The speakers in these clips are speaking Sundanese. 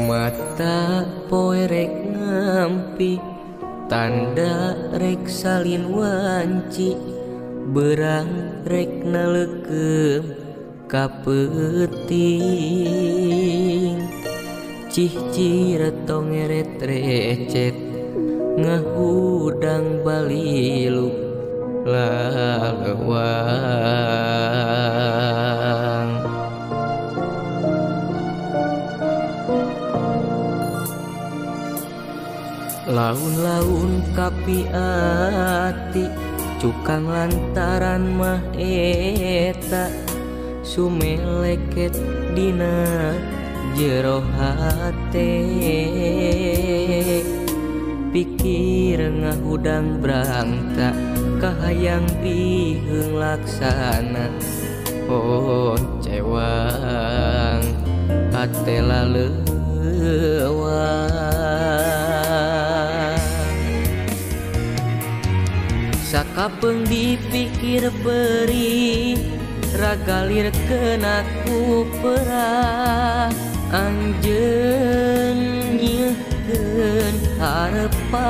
mata poe rek ngampi tanda rek salin wanci berang rek nalekeum kapeuting cih ciretong eret recet ngahudang balilu lalewang laun-laun kapi ati cukang lantaran mah eta sumeleket dina jero hate pikir ngahudang berangkat kahayang biheung laksana cewang hate laleuwang sakapeung dipikir perih ragalir kenaku perah anjeun nyeuhkeun harepan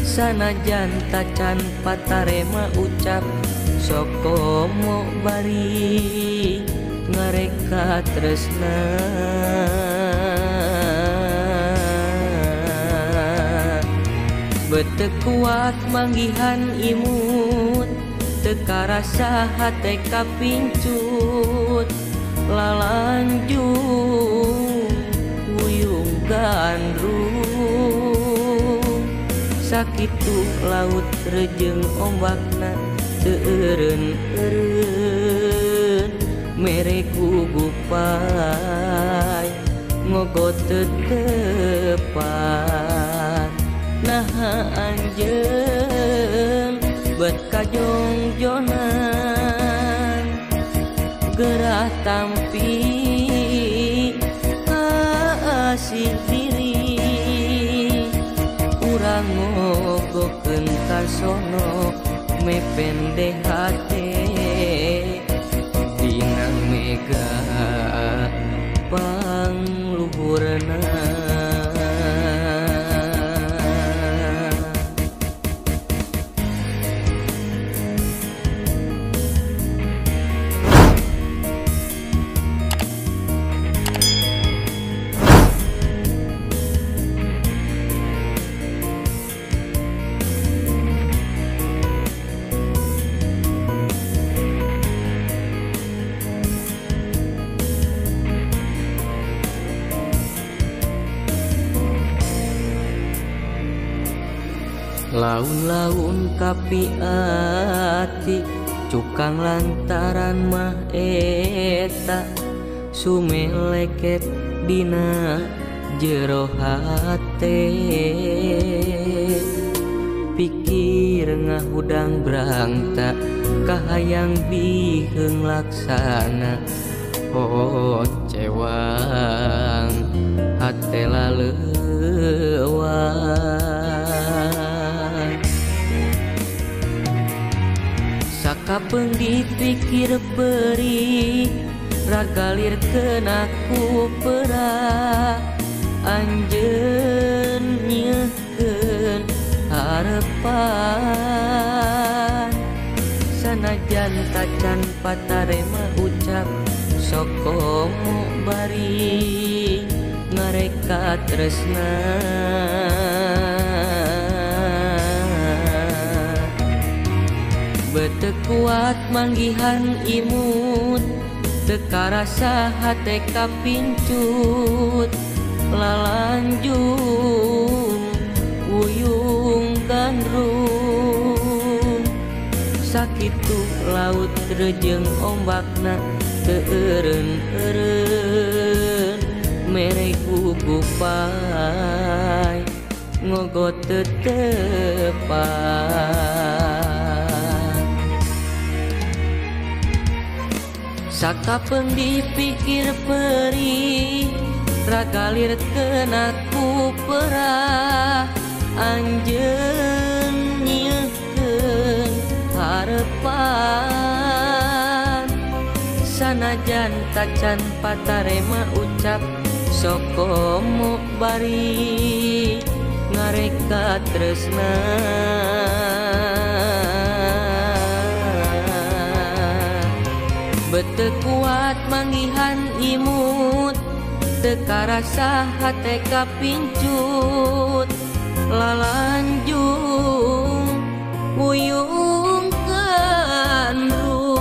sanajan tacan patarema ucap sokomo bari ngareka tresna beteu kuat manggihan imut teka rasa hate kapincut lalanjung uyung gandrung sakitu laut rejeung ombakna teu eureun-eureun mere gugupai ngogot tetepan naha anjeun bet kajongjonan gerah tampi asih diri urang ngogokeun kasono mepende hate dina mega pangluhurna laun-laun kapi ati cukang lantaran mah eta sumeleket dina jero hate pikir ngahudang berangkat kahayang biheung laksana cewang hate laleuwang sakapeung dipikir perih ragalir kenaku perah anjeun nyeuhkeun harepan sanajan tacan patarema ucap sokomo bari ngareka tresna beteu kuat manggihan imut teka rasa hate kapincut lalanjung uyung gandrung sakitu laut rejeung ombakna teu eureun-eureun mere gugupai ngogot tetepan sakapeung dipikir perih ragalir kenaku perah anjeun nyeuhkeun harepan sanajan tacan patarema ucap sokomo bari ngareka tresna bete kuat manggihan imut teka rasa hate kapincut lalanjung uyung kandung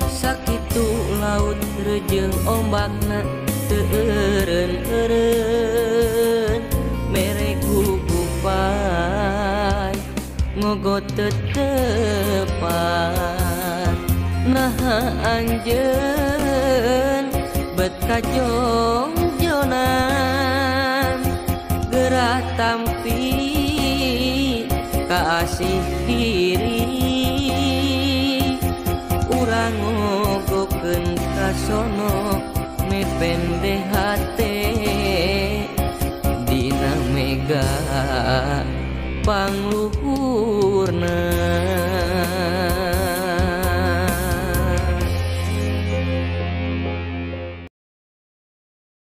sakitu laut rejeng ombakna teureun-eureun mere gugupai ngogot tetepan nah anjeun bet kajongjonan gerah tampi kaasih diri urang ngogokeun kasono mepende hate dina mega pangluhurna.